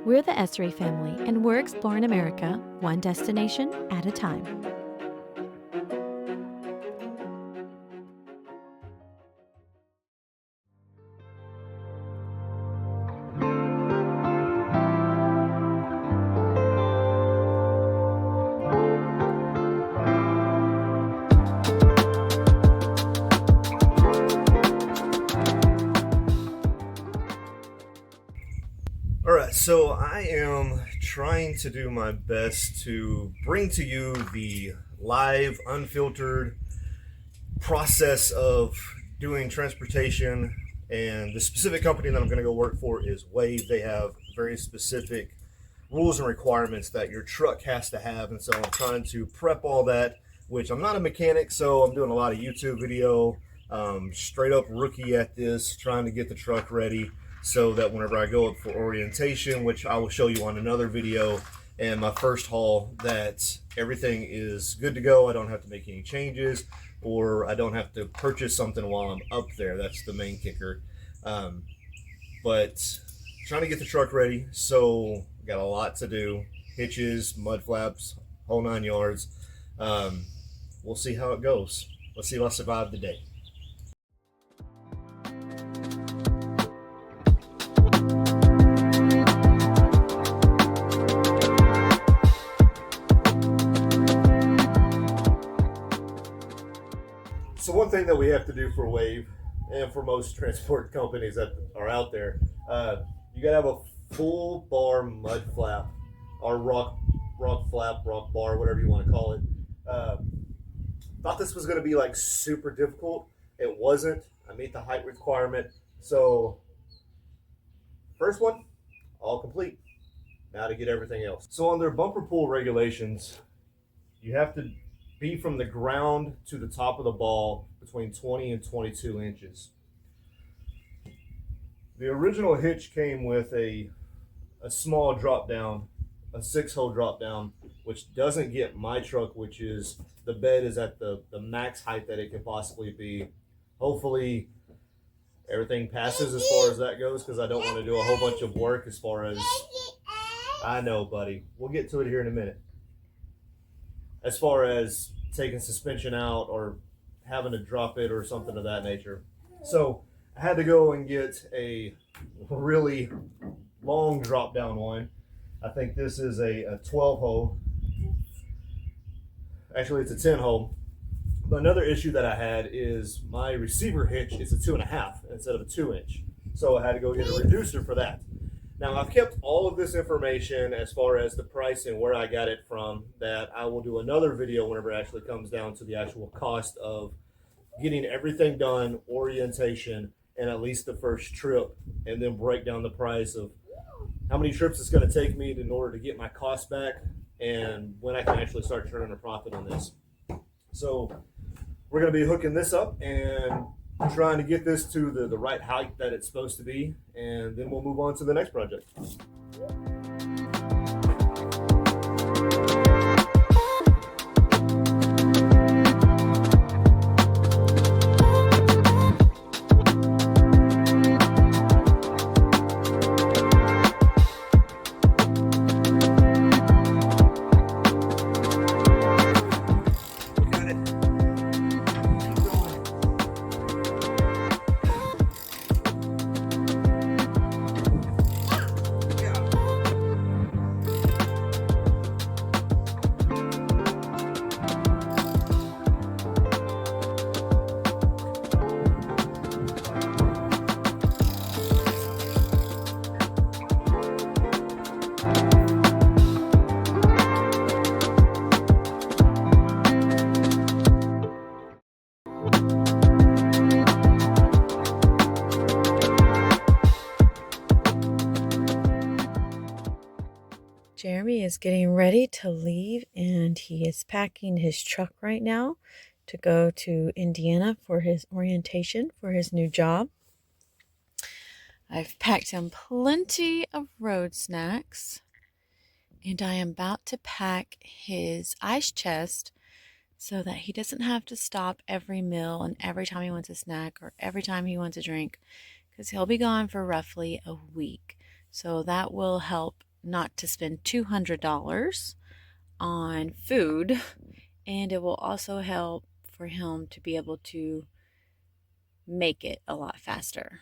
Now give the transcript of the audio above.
We're the Essary family, and we're exploring America one destination at a time. All right, so I am trying to do my best to bring to you the live, unfiltered process of doing transportation. And the specific company that I'm going to go work for is Wave. They have very specific rules and requirements that your truck has to have. And so I'm trying to prep all that, which I'm not a mechanic, so I'm doing a lot of YouTube video, straight up rookie at this, trying to get the truck ready so that whenever I go up for orientation, which I will show you on another video, and my first haul, that everything is good to go. I don't have to make any changes, or I don't have to purchase something while I'm up there. That's the main kicker. But trying to get the truck ready, so got a lot to do. Hitches, mud flaps, whole 9 yards. We'll see how it goes. Let's see if I survive the day. So one thing that we have to do for Wave and for most transport companies that are out there, you gotta have a full bar mud flap or rock flap, rock bar, whatever you want to call it. Thought this was gonna be like super difficult. It wasn't. I meet the height requirement. So first one, all complete. Now to get everything else. So on their bumper pull regulations, you have to be from the ground to the top of the ball between 20 and 22 inches. The original hitch came with a small drop down, a 6-hole drop down, which doesn't get my truck, which is the bed is at the max height that it can possibly be. Hopefully everything passes as far as that goes, because I don't want to do a whole bunch of work as far as, I know, buddy. We'll get to it here in a minute. As far as taking suspension out or having to drop it or something of that nature. So I had to go and get a really long drop down one. I think this is a 12 hole. Actually, it's a 10 hole. But another issue that I had is my receiver hitch is a 2.5 instead of a 2-inch. So I had to go get a reducer for that. Now, I've kept all of this information as far as the price and where I got it from, that I will do another video whenever it actually comes down to the actual cost of getting everything done, orientation, and at least the first trip, and then break down the price of how many trips it's going to take me in order to get my cost back and when I can actually start turning a profit on this. So we're going to be hooking this up and trying to get this to the right height that it's supposed to be, and then we'll move on to the next project. Jeremy is getting ready to leave, and he is packing his truck right now to go to Indiana for his orientation for his new job. I've packed him plenty of road snacks, and I am about to pack his ice chest so that he doesn't have to stop every meal and every time he wants a snack or every time he wants a drink, because he'll be gone for roughly a week. So that will help not to spend $200 on food, and it will also help for him to be able to make it a lot faster.